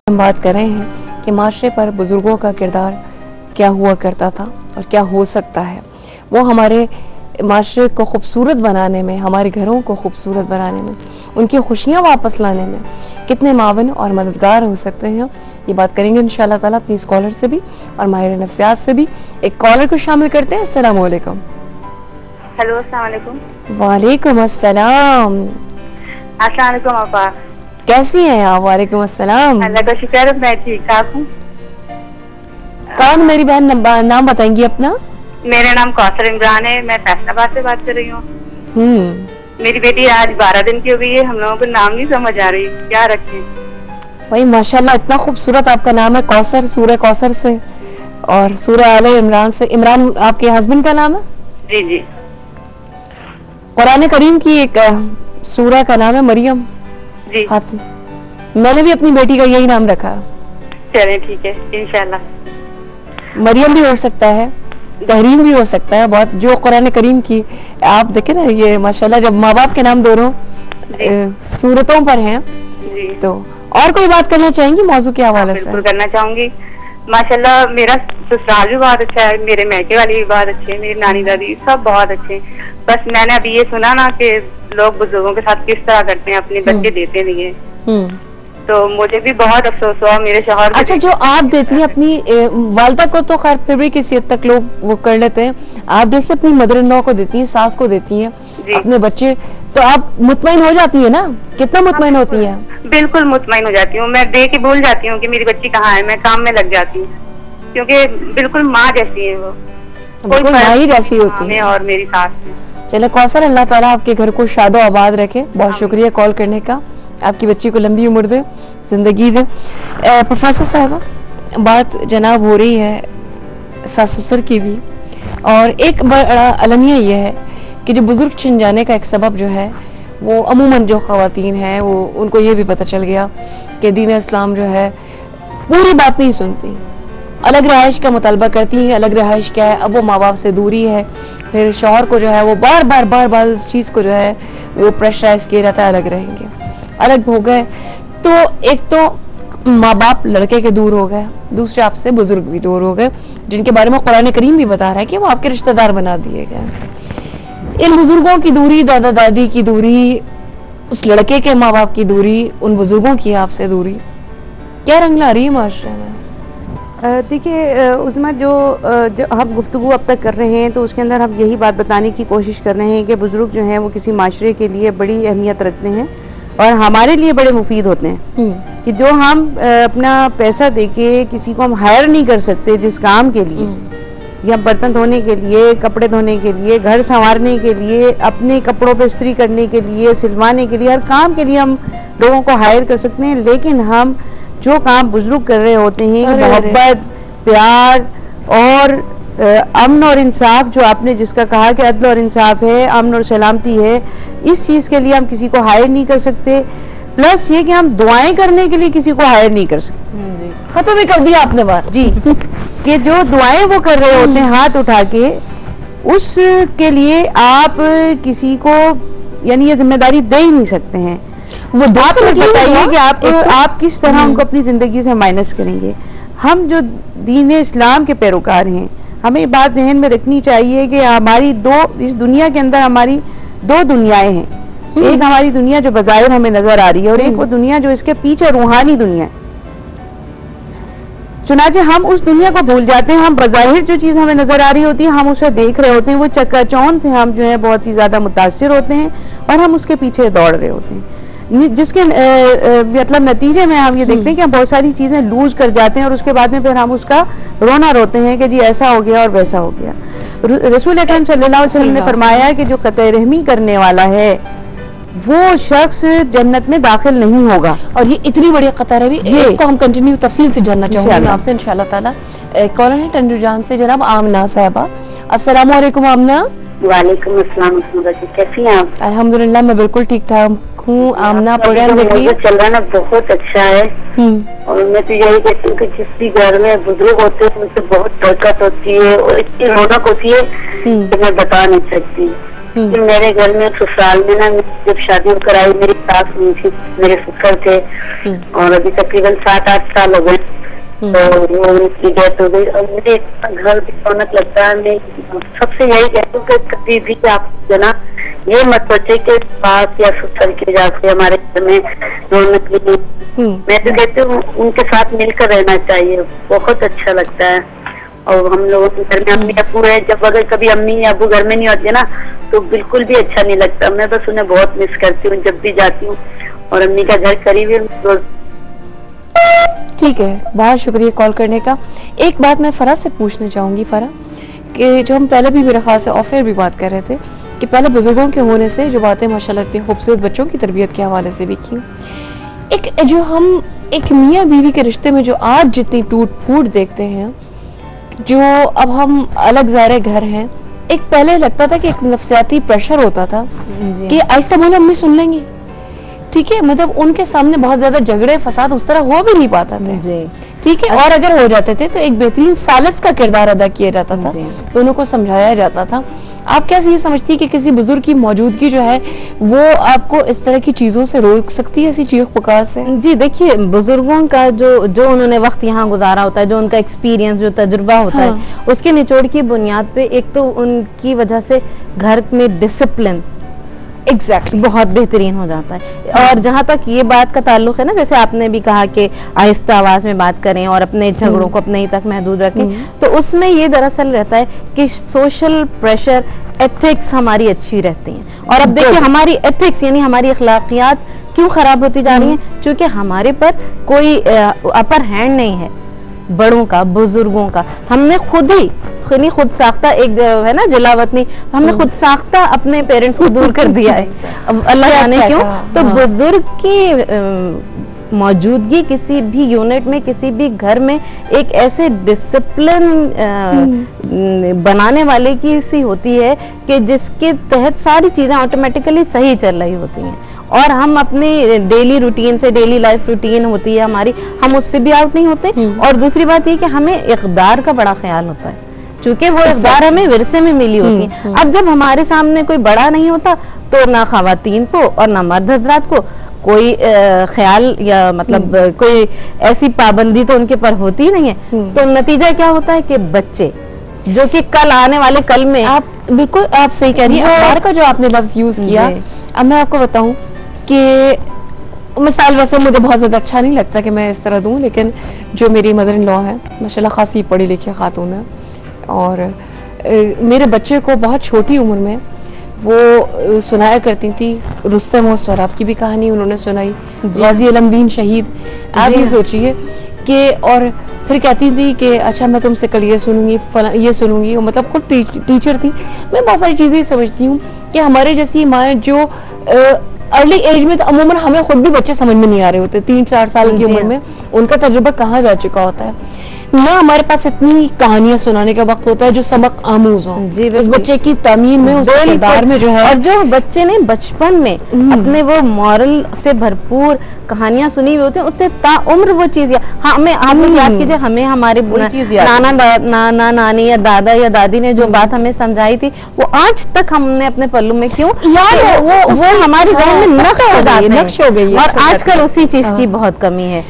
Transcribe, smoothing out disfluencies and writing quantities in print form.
हम बात कर रहे हैं कि माशरे पर बुजुर्गों का किरदार क्या हुआ करता था और क्या हो सकता है। वो हमारे माशरे को खूबसूरत बनाने में, हमारे घरों को खूबसूरत बनाने में, उनकी खुशियाँ वापस लाने में कितने मावन और मददगार हो सकते हैं। ये बात करेंगे इंशाल्लाह ताला अपनी स्कॉलर से भी और माहिर नफ्सियात से भी। एक कॉलर को शामिल करते हैं। अस्सलाम वालेकुम। हेलो, अस्सलाम वालेकुम। वालेकुम अस्सलाम। अस्सलाम वालेकुम आपा, कैसी हैं आप? वालेकुम अस्सलाम। अल्लाह का शुक्र है, मैं ठीक ठाक हूँ। कौन मेरी बहन? नाम बताएंगी अपना? मेरा नाम कौसर इमरान है, मैं फैसलाबाद से बात कर रही हूँ। मेरी बेटी आज 12 दिन की हो गई है, हम लोगों को नाम नहीं समझ आ रही क्या रखें। भाई माशाल्लाह, इतना खूबसूरत आपका नाम है। कौसर, सूरह कौसर से और सूरह आले इमरान से। इमरान आपके हस्बैंड का नाम है? जी जी। कुरान करीम की एक सूरह का नाम है मरियम जी। खातून। मैंने भी अपनी बेटी का यही नाम रखा। चलें ठीक है, इंशाल्लाह। मरियम भी हो सकता है, तहरीम भी हो सकता है। बहुत जो कुरान करीम की आप देखें ना, ये माशाल्लाह जब माँ बाप के नाम दोनों सूरतों पर हैं। तो और कोई बात करना चाहेंगी मौजू के हवाले से? बिल्कुल करना चाहूंगी। माशाल्लाह मेरा ससुराल भी बहुत अच्छा है, मेरे मैके वाले भी बहुत अच्छे हैं, मेरी नानी दादी सब बहुत अच्छे हैं। बस मैंने अभी ये सुना ना कि लोग बुजुर्गों के साथ किस तरह करते हैं, अपने बच्चे देते नहीं है। तो मुझे भी बहुत अफसोस हुआ मेरे शौहर। अच्छा, जो आप देती हैं अपनी वालदा को तो खैर फिर भी किसी हद तक लोग वो कर लेते हैं, आप जैसे अपनी मदर इन लॉ को देती हैं, सास को देती हैं अपने बच्चे, तो आप मुतमईन हो जाती है ना? कितना मुतमईन होती है? बिल्कुल मुतमईन हो जाती हूँ। मैं दे के भूल जाती हूँ कि मेरी बच्ची कहाँ है, मैं काम में लग जाती हूँ, क्योंकि बिल्कुल माँ जैसी है वो, कोई माँ ही जैसी होती है। और मेरी सास। चलो कौसर, अल्लाह ताला आपके घर को शादो आबाद रखे। बहुत शुक्रिया कॉल करने का, आपकी बच्ची को लंबी उम्र दे, जिंदगी दे। प्रोफेसर साहबा, बात जनाब हो रही है सास ससुर की भी, और एक बड़ा अलमिया यह है कि जो बुजुर्ग छिन जाने का एक सबब जो है वो अमूमन जो ख़वातीन हैं वो उनको ये भी पता चल गया कि दीन इस्लाम जो है पूरी बात नहीं सुनती, अलग रहाइश का मुतालबा करती हैं। अलग रहाइश क्या है? अब वो माँ बाप से दूरी है, फिर शौहर को जो है वो बार बार इस चीज़ को जो है वो प्रेशराइज किया जाता है, अलग रहेंगे, अलग हो गए। तो एक तो माँ बाप लड़के के दूर हो गए, दूसरे आपसे बुजुर्ग भी दूर हो गए, जिनके बारे में कुरान करीम भी बता रहा है कि वो आपके रिश्तेदार बना दिए गए। इन बुजुर्गों की दूरी, दादा दादी की दूरी, उस लड़के के माँ बाप की दूरी, उन बुजुर्गों की आपसे दूरी क्या रंग ला रही है माशरे में? देखिए उसमें जो हम गुफ्तगू अब तक कर रहे हैं, तो उसके अंदर हम यही बात बताने की कोशिश कर रहे हैं कि बुजुर्ग जो हैं वो किसी माशरे के लिए बड़ी अहमियत रखते हैं और हमारे लिए बड़े मुफीद होते हैं। कि जो हम अपना पैसा देके किसी को हम हायर नहीं कर सकते जिस काम के लिए, या बर्तन धोने के लिए, कपड़े धोने के लिए, घर संवारने के लिए, अपने कपड़ों पे इस्त्री करने के लिए, सिलवाने के लिए, हर काम के लिए हम लोगों को हायर कर सकते हैं। लेकिन हम जो काम बुजुर्ग कर रहे होते हैं, मोहब्बत, प्यार और अमन और इंसाफ, जो आपने जिसका कहा कि अदल और इंसाफ है, अमन और सलामती है, इस चीज़ के लिए हम किसी को हायर नहीं कर सकते। प्लस ये कि हम दुआएं करने के लिए किसी को हायर नहीं कर सकते। खत्म ही कर दिया आपने बात जी। कि जो दुआएं वो कर रहे होते हैं हाथ उठा के, उसके लिए आप किसी को यानी ये जिम्मेदारी दे ही नहीं सकते हैं। वो आप बताइए कि आप किस तरह उनको अपनी ज़िंदगी से माइनस करेंगे। हम जो दीन इस्लाम के पैरोकार हैं, हमें ये बात जहन में रखनी चाहिए कि हमारी इस दुनिया के अंदर हमारी दो दुनियाएं हैं। एक हमारी दुनिया जो बज़ाहिर हमें नजर आ रही है और एक वो दुनिया जो इसके पीछे रूहानी दुनिया है। चुनाचे हम उस दुनिया को भूल जाते हैं। हम बज़ाहिर जो चीज़ हमें नजर आ रही होती है, हम उसे देख रहे होते हैं, वो चकाचौंध से हम जो है बहुत ही ज़्यादा मुतासिर होते हैं और हम उसके पीछे दौड़ रहे होते हैं, जिसके मतलब नतीजे में हम ये देखते हैं कि हम बहुत सारी चीज़ें लूज कर जाते हैं और उसके बाद में फिर हम उसका रोना रोते हैं कि जी ऐसा हो गया और वैसा हो गया। रसूल अकरम सल्लल्लाहु अलैहि वसल्लम ने फरमाया कि जो कतई रहमी करने वाला है वो शख्स जन्नत में दाखिल नहीं होगा। और ये इतनी बड़ी कतार है, इसको हम कंटिन्यू तफसील से जानना चाहूंगी आपसे इंशाल्लाह ताला। कॉलर है टंडुजान से जनाब आमना साहबा। अस्सलाम वालेकुम आमना। वालेकुम अस्सलाम। कैसी हैं आप? अल्हम्दुलिल्लाह मैं बिल्कुल ठीक ठाक हूँ। आमना प्रोग्राम देखिए चल रहा ना, बहुत अच्छा है। और मैं तो यही कहती हूँ कि जिस भी घर में बुजुर्ग होते हैं उनसे बहुत बरकत होती है और इतनी रौनक होती है कि मैं बता नहीं सकती। कि मेरे घर में ससुराल में ना जब शादी होकर आई, मेरी सास हुई थी, मेरे ससुर थे और अभी तकरीबन 7-8 साल हो गए, तो वो उनकी डेथ हो गई। और मुझे इतना घर भी रौनक लगता है। मैं सबसे यही कहती हूँ कि कभी भी आप जो ना ये मत सोचे कि सास या ससुर के जाके हमारे घर में रौनक नहीं। मैं तो कहती हूँ उनके साथ मिलकर रहना चाहिए, बहुत अच्छा लगता है। और हम लोगों के घर में अम्मी अबू है, जब अगर कभी अम्मी या अबू घर में नहीं होते ना तो बिल्कुल भी अच्छा नहीं लगता। मैं बस उन्हें बहुत मिस करती हूँ जब भी जाती हूँ, और अम्मी का घर करीब है। ठीक है, बहुत शुक्रिया कॉल करने का। एक बात मैं फराज से पूछना चाहूँगी, फरा, कि जो हम पहले भी मेरे ख्याल से ऑफेयर भी बात कर रहे थे कि पहले बुजुर्गों के होने से जो बातें माशाल्लाह इतनी खूबसूरत बच्चों की तरबियत के हवाले से भी की, एक जो हम एक मियाँ बीवी के रिश्ते में जो आज जितनी टूट फूट देखते हैं, जो अब हम अलग ज़ाहिर घर हैं, एक पहले लगता था कि एक नफ्सियाती प्रेशर होता था कि आहिस्ता बोलो अम्मी सुन लेंगी, ठीक है, मतलब उनके सामने बहुत ज्यादा झगड़े फसाद उस तरह हो भी नहीं पाता था जी, ठीक है, और अगर हो जाते थे तो एक बेहतरीन सालिस का किरदार अदा किया जाता था, दोनों को समझाया जाता था। आप कैसे ये समझती है कि किसी बुजुर्ग की मौजूदगी जो है वो आपको इस तरह की चीजों से रोक सकती है, ऐसी चीख पुकार से? जी देखिए, बुजुर्गों का जो उन्होंने वक्त यहाँ गुजारा होता है, जो उनका एक्सपीरियंस, जो तजुर्बा होता है, उसके निचोड़ की बुनियाद पे एक तो उनकी वजह से घर में डिसिप्लिन एग्जैक्टली बहुत बेहतरीन हो जाता है। और जहाँ तक ये बात का ताल्लुक है ना, जैसे आपने भी कहा कि आहिस्ता आवाज में बात करें और अपने झगड़ों को अपने ही तक महदूद रखें, तो उसमें ये दरअसल रहता है कि सोशल प्रेशर, एथिक्स हमारी अच्छी रहती हैं। और अब देखिए हमारी एथिक्स यानी हमारी अखलाकियात क्यों खराब होती जा रही हैं? क्योंकि हमारे पर कोई अपर हैंड नहीं है, बड़ों का, बुजुर्गों का। हमने खुद साख्ता एक है ना जलावतनी, हमने खुद साख्ता अपने पेरेंट्स को दूर कर दिया है। अब अल्लाह जाने क्यों। तो बुजुर्ग की मौजूदगी किसी भी यूनिट में, किसी भी घर में एक ऐसे डिसिप्लिन बनाने वाले की सी होती है कि जिसके तहत सारी चीजें ऑटोमेटिकली सही चल रही होती हैं। और हम अपनी डेली रूटीन से, डेली लाइफ रूटीन होती है हमारी, हम उससे भी आउट नहीं होते। और दूसरी बात ये कि हमें इक़दार का बड़ा ख्याल होता है, क्योंकि वो इक़दार हमें विरसे में मिली होती है। अब जब हमारे सामने कोई बड़ा नहीं होता तो ना ख़वातीन को और ना मर्द हजरात को कोई ख्याल या मतलब कोई ऐसी पाबंदी तो उनके पर होती ही नहीं है। तो नतीजा क्या होता है कि बच्चे जो कि कल आने वाले कल में, आप बिल्कुल आप सही कह रही हैं। इक़दार का जो आपने लफ्ज़ यूज़ किया, अब मैं आपको बताऊं कि मिसाल, वैसे मुझे बहुत ज़्यादा अच्छा नहीं लगता कि मैं इस तरह दूं, लेकिन जो मेरी मदर इन लॉ है माशाल्लाह खासी पढ़ी लिखी खातून है, और मेरे बच्चे को बहुत छोटी उम्र में वो सुनाया करती थी रुस्तम और सौरभ की भी कहानी उन्होंने सुनाई, गाजी अलमदीन शहीद। आप ये सोचिए कि, और फिर कहती थी कि अच्छा मैं तुमसे कल ये सुनूंगी, ये सुनूंगी, और मतलब खुद टीचर थी। मैं बहुत सारी चीज़ें समझती हूँ कि हमारे जैसी माँ जो अर्ली एज में, तो अमूमन हमें खुद भी बच्चे समझ में नहीं आ रहे होते, 3-4 साल की उम्र में उनका तजुर्बा कहाँ जा चुका होता है ना, हमारे पास इतनी कहानियां सुनाने का वक्त होता है जो सबक आमूज हो उस बच्चे की तामीर में, उस किरदार में जो है। और जो बच्चे ने बचपन में अपने वो मॉरल से भरपूर कहानियां सुनी हुई होती हैं, उससे ताउम्र वो चीज हमें, आप लोग याद कीजिए, हमें हमारे नाना नानी या दादा या दादी ने जो बात हमें समझाई थी, वो आज तक हमने अपने पल्लू में क्यों याद है, वो हमारे ज़हन में नक्श हो गई है। और आजकल उसी चीज की बहुत कमी है।